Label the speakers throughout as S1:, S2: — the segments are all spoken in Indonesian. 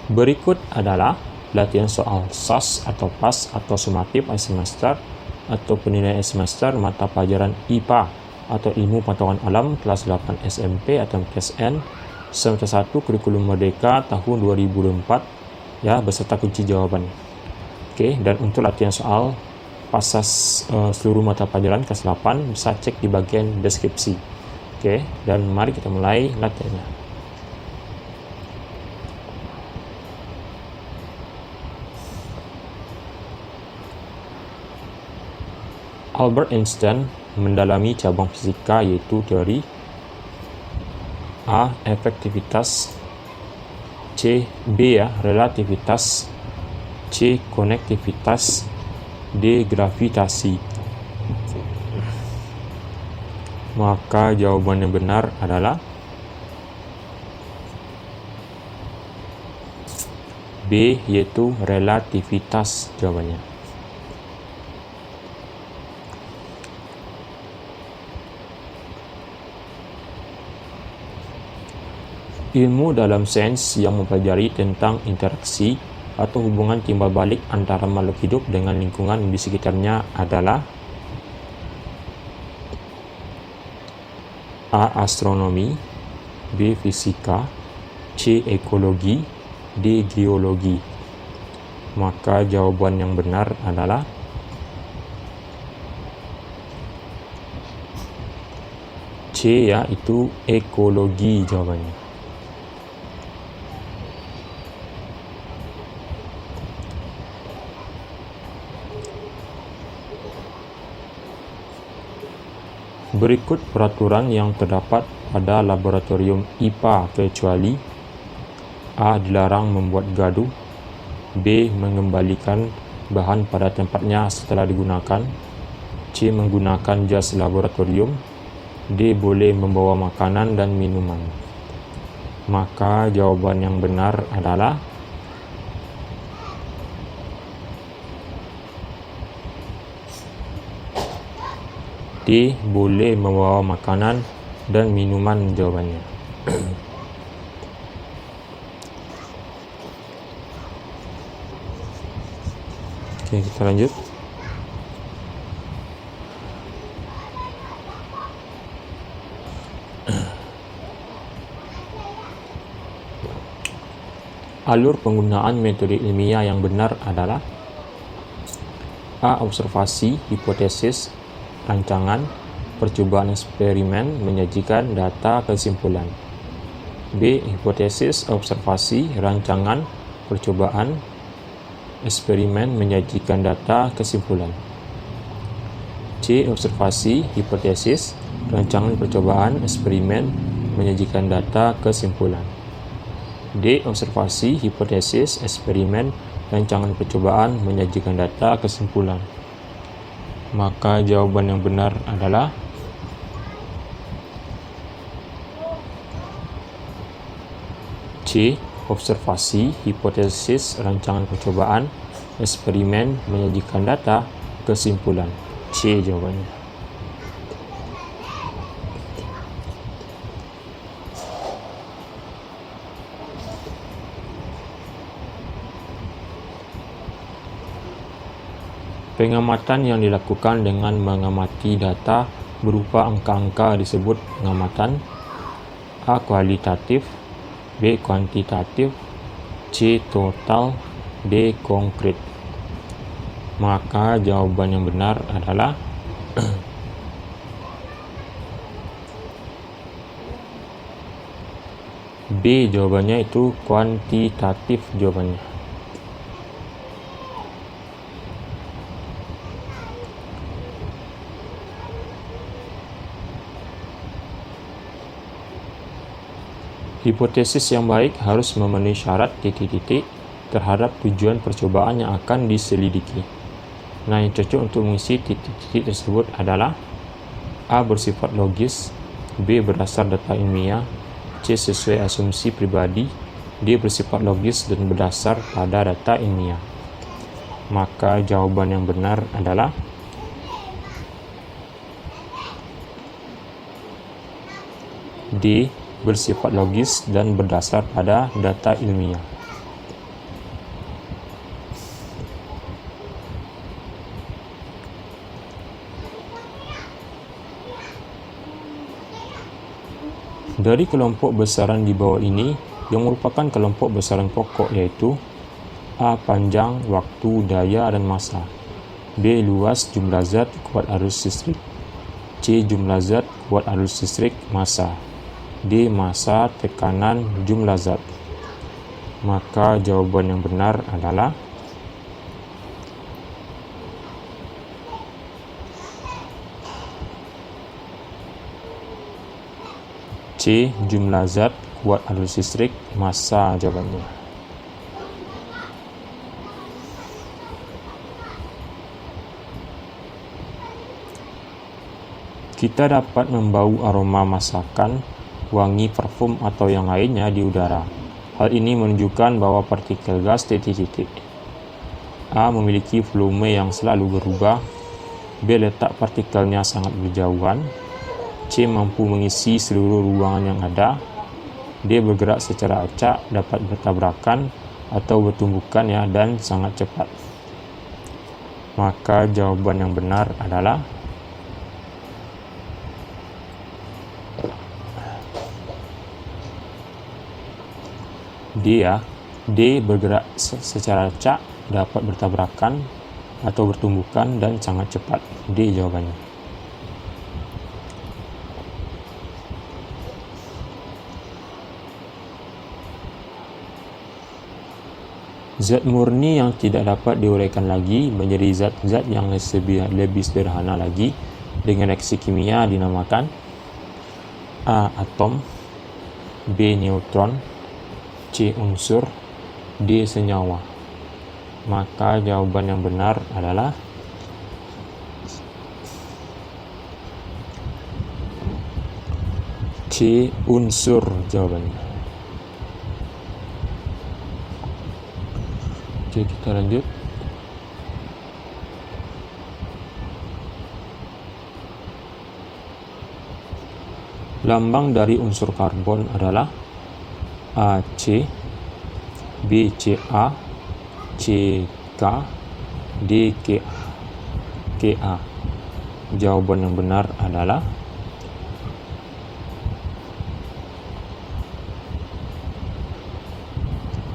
S1: Berikut adalah latihan soal SAS atau PAS atau sumatif akhir semester atau penilaian semester mata pelajaran IPA atau Ilmu Pengetahuan Alam kelas 8 SMP atau PSN semester 1 Kurikulum Merdeka tahun 2024 ya, beserta kunci jawaban. Oke, dan untuk latihan soal PAS seluruh mata pelajaran kelas 8 bisa cek di bagian deskripsi. Oke, dan mari kita mulai latihannya. Albert Einstein mendalami cabang fisika yaitu teori A. Efektivitas, B. Relativitas, C. Konektivitas, D. Gravitasi. Maka jawaban yang benar adalah B, yaitu relativitas jawabannya. Ilmu dalam sains yang mempelajari tentang interaksi atau hubungan timbal balik antara makhluk hidup dengan lingkungan di sekitarnya adalah A. Astronomi, B. Fisika, C. Ekologi, D. Geologi. Maka jawaban yang benar adalah C, yaitu ekologi jawabannya. Berikut peraturan yang terdapat pada laboratorium IPA kecuali A. Dilarang membuat gaduh, B. Mengembalikan bahan pada tempatnya setelah digunakan, C. Menggunakan jas laboratorium, D. Boleh membawa makanan dan minuman. Maka jawaban yang benar adalah D. Boleh membawa makanan dan minuman jawabannya. Oke, kita lanjut. Alur penggunaan metode ilmiah yang benar adalah A. Observasi, hipotesis, rancangan, percobaan eksperimen menyajikan data kesimpulan. B. Hipotesis, observasi, rancangan, percobaan eksperimen menyajikan data kesimpulan. C. Observasi, hipotesis, rancangan, percobaan eksperimen menyajikan data kesimpulan. D. Observasi, hipotesis, eksperimen, rancangan, percobaan menyajikan data kesimpulan. Maka jawaban yang benar adalah C. Observasi, hipotesis, rancangan, percobaan, eksperimen menyajikan data kesimpulan. C jawabannya. Pengamatan yang dilakukan dengan mengamati data berupa angka-angka disebut pengamatan A. Kualitatif, B. Kuantitatif, C. Total, D. Konkret. Maka jawaban yang benar adalah B jawabannya, itu kuantitatif jawabannya. Hipotesis yang baik harus memenuhi syarat titik-titik terhadap tujuan percobaan yang akan diselidiki. Nah, yang cocok untuk mengisi titik-titik tersebut adalah A. Bersifat logis, B. Berdasar data ilmiah, C. Sesuai asumsi pribadi, D. Bersifat logis dan berdasar pada data ilmiah. Maka jawaban yang benar adalah D. Bersifat logis dan berdasar pada data ilmiah. Dari kelompok besaran di bawah ini, yang merupakan kelompok besaran pokok yaitu A. Panjang, waktu, daya, dan massa. B. Luas, jumlah zat, kuat arus listrik. C. Jumlah zat, kuat arus listrik, massa. D. Massa, tekanan, jumlah zat. Maka jawaban yang benar adalah C. Jumlah zat, kuat arus listrik, massa jawabannya. Kita dapat membau aroma masakan, wangi parfum atau yang lainnya di udara. Hal ini menunjukkan bahwa partikel gas titik-titik A memiliki volume yang selalu berubah, B. Letak partikelnya sangat berjauhan, C. Mampu mengisi seluruh ruangan yang ada, D. Bergerak secara acak, dapat bertabrakan atau bertumbukan dan sangat cepat. Maka jawaban yang benar adalah D. D. Bergerak secara acak, dapat bertabrakan atau bertumbukan dan sangat cepat. D jawabannya. Zat murni yang tidak dapat diuraikan lagi menjadi zat-zat yang lebih sederhana lagi dengan reaksi kimia dinamakan A. Atom, B. Neutron, C. Unsur, D. Senyawa. Maka jawaban yang benar adalah C. Unsur jawabannya. Oke, kita lanjut. Lambang dari unsur karbon adalah AC, B. Ca, C. K, D. Ka. Jawaban yang benar adalah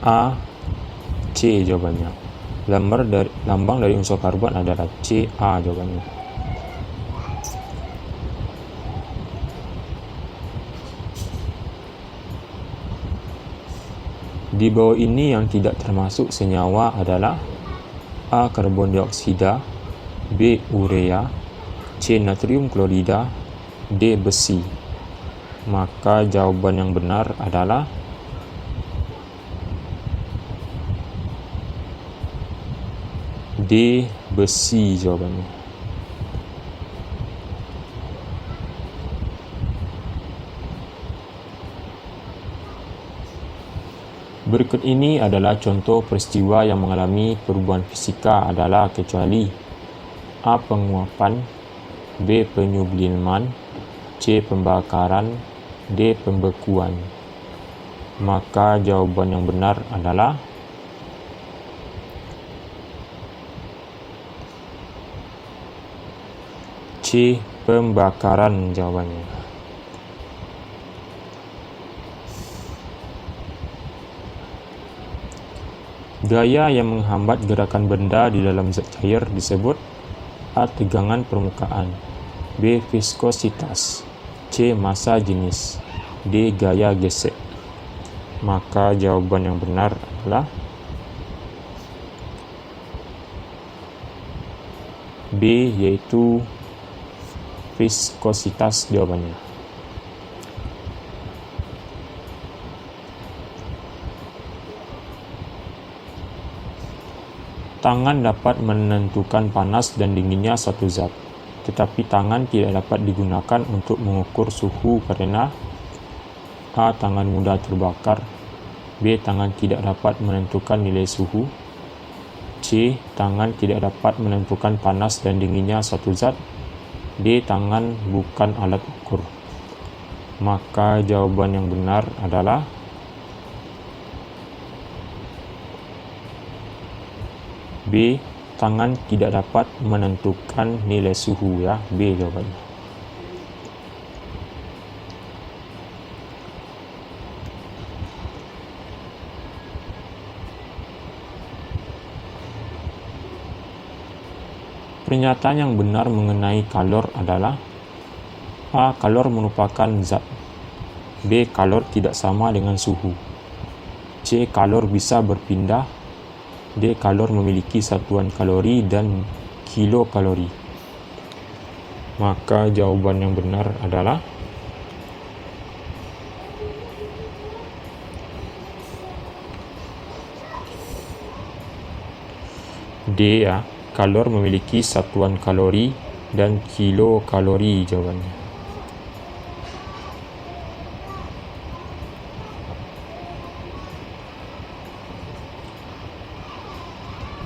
S1: A. C jawabannya. Lambang dari unsur karbon adalah Ca jawabannya. Di bawah ini yang tidak termasuk senyawa adalah A. Karbon dioksida, B. Urea, C. Natrium klorida, D. Besi. Maka jawaban yang benar adalah D. Besi jawabannya. Berikut ini adalah contoh peristiwa yang mengalami perubahan fisika adalah kecuali A. Penguapan, B. Penyubliman, C. Pembakaran, D. Pembekuan. Maka jawaban yang benar adalah C. Pembakaran jawabannya. Gaya yang menghambat gerakan benda di dalam zat cair disebut A. Tegangan permukaan, B. Viskositas, C. Massa jenis, D. Gaya gesek. Maka jawaban yang benar adalah B, yaitu viskositas jawabannya. Tangan dapat menentukan panas dan dinginnya suatu zat, tetapi tangan tidak dapat digunakan untuk mengukur suhu karena A. Tangan mudah terbakar, B. Tangan tidak dapat menentukan nilai suhu, C. Tangan tidak dapat menentukan panas dan dinginnya suatu zat, D. Tangan bukan alat ukur. Maka jawaban yang benar adalah B. Tangan tidak dapat menentukan nilai suhu B jawabannya. Pernyataan yang benar mengenai kalor adalah A. Kalor merupakan zat. B. Kalor tidak sama dengan suhu. C. Kalor bisa berpindah. D. Kalor memiliki satuan kalori dan kilokalori. Maka jawaban yang benar adalah D ya. Kalor memiliki satuan kalori dan kilokalori jawabannya.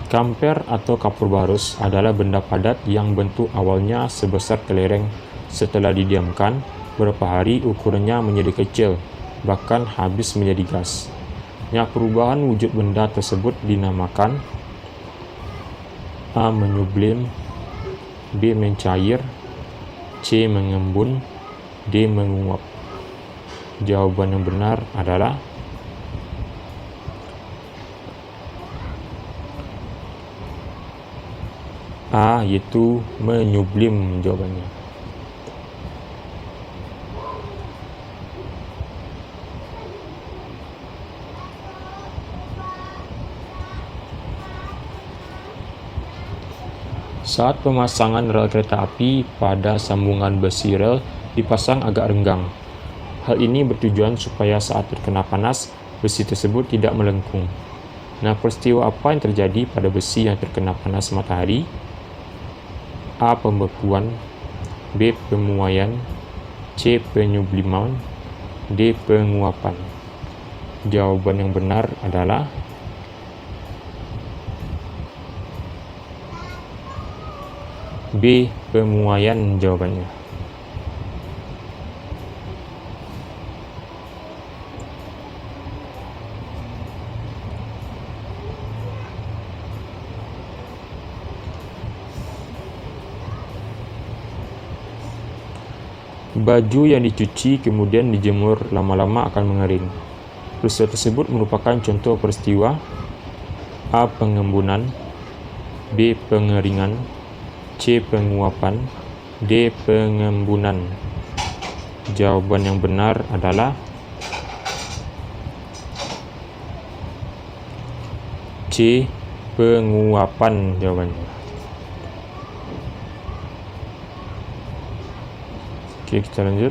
S1: Kamper atau kapur barus adalah benda padat yang bentuk awalnya sebesar kelereng. Setelah didiamkan beberapa hari, ukurannya menjadi kecil, bahkan habis menjadi gas. Perubahan wujud benda tersebut dinamakan A. Menyublim, B. Mencair, C. Mengembun, D. Menguap. Jawaban yang benar adalah A, yaitu menyublim jawabannya. Saat pemasangan rel kereta api pada sambungan besi rel dipasang agak renggang. Hal ini bertujuan supaya saat terkena panas, besi tersebut tidak melengkung. Peristiwa apa yang terjadi pada besi yang terkena panas matahari? A. Pembekuan, B. Pemuaian, C. Penyubliman, D. Penguapan. Jawaban yang benar adalah B. Pemuaian jawabannya. Baju yang dicuci kemudian dijemur lama-lama akan mengering. Peristiwa tersebut merupakan contoh peristiwa A. Pengembunan, B. Pengeringan, C. Penguapan, D. Pengembunan. Jawaban yang benar adalah C. Penguapan jawabannya. Oke, kita lanjut.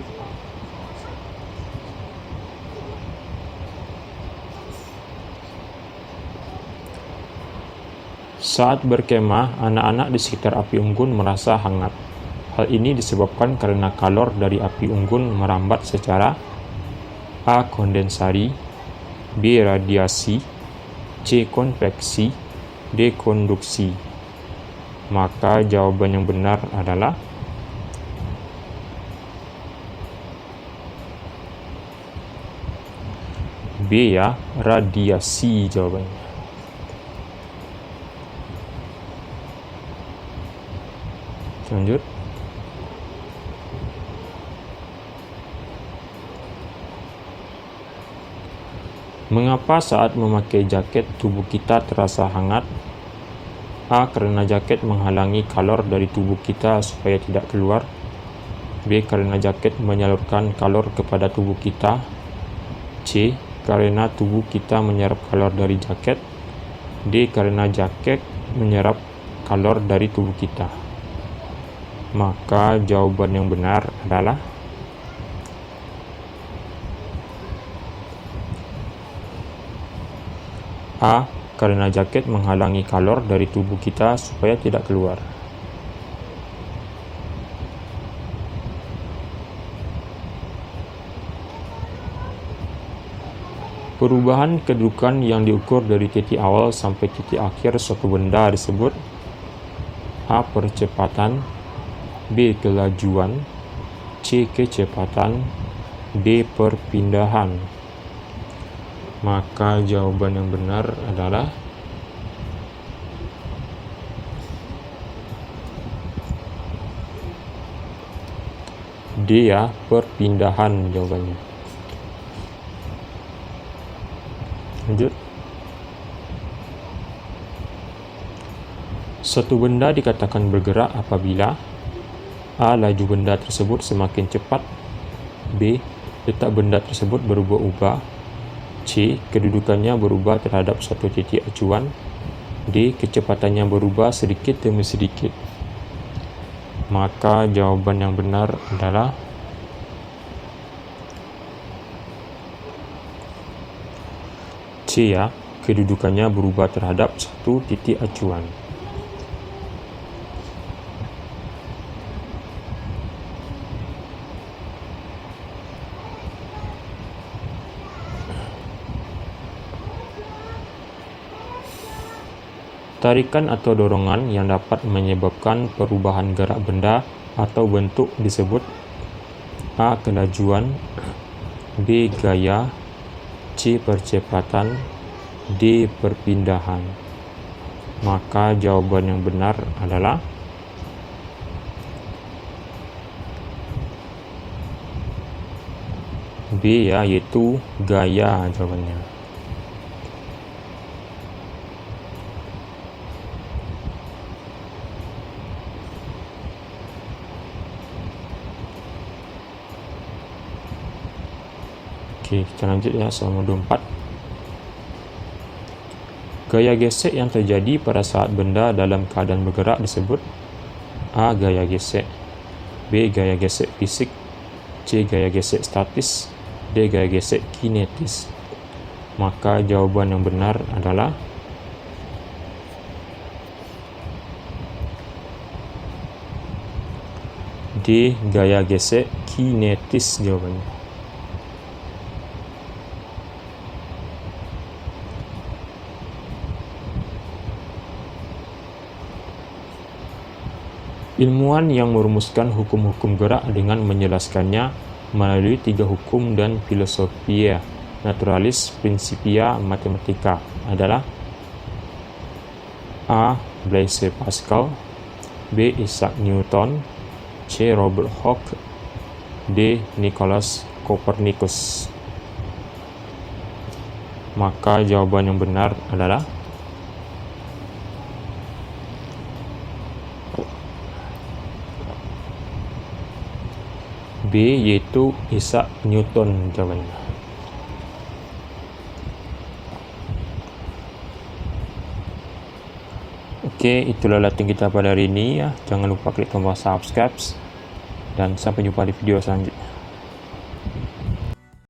S1: Saat berkemah, anak-anak di sekitar api unggun merasa hangat. Hal ini disebabkan karena kalor dari api unggun merambat secara A. Kondensasi, B. Radiasi, C. Konveksi, D. Konduksi. Maka jawaban yang benar adalah B ya, radiasi jawabannya. Lanjut. Mengapa saat memakai jaket tubuh kita terasa hangat? A. Karena jaket menghalangi kalor dari tubuh kita supaya tidak keluar. B. Karena jaket menyalurkan kalor kepada tubuh kita. C. Karena tubuh kita menyerap kalor dari jaket. D. Karena jaket menyerap kalor dari tubuh kita. Maka jawaban yang benar adalah A. Karena jaket menghalangi kalor dari tubuh kita supaya tidak keluar. Perubahan kedudukan yang diukur dari titik awal sampai titik akhir suatu benda disebut A. Percepatan, B. Kelajuan, C. Kecepatan, D. Perpindahan. Maka jawaban yang benar adalah D ya, perpindahan jawabannya. Lanjut. Suatu benda dikatakan bergerak apabila A. Laju benda tersebut semakin cepat, B. Letak benda tersebut berubah-ubah, C. Kedudukannya berubah terhadap suatu titik acuan, D. Kecepatannya berubah sedikit demi sedikit. Maka jawaban yang benar adalah C ya, kedudukannya berubah terhadap satu titik acuan. Tarikan atau dorongan yang dapat menyebabkan perubahan gerak benda atau bentuk disebut A. Kelajuan, B. Gaya, C. Percepatan, D. Perpindahan. Maka jawaban yang benar adalah B ya, yaitu gaya jawabannya. Oke, kita lanjut ya, soal modul 4. Gaya gesek yang terjadi pada saat benda dalam keadaan bergerak disebut A. Gaya gesek, B. Gaya gesek fisik, C. Gaya gesek statis, D. Gaya gesek kinetis. Maka jawaban yang benar adalah D. Gaya gesek kinetis jawabannya. Ilmuwan yang merumuskan hukum-hukum gerak dengan menjelaskannya melalui 3 hukum dan filosofia naturalis principia mathematica adalah A. Blaise Pascal, B. Isaac Newton, C. Robert Hooke, D. Nicolaus Copernicus. Maka jawaban yang benar adalah B, yaitu Isaac Newton jawabannya. Oke, itulah latihan kita pada hari ini ya. Jangan lupa klik tombol subscribe dan sampai jumpa di video selanjutnya.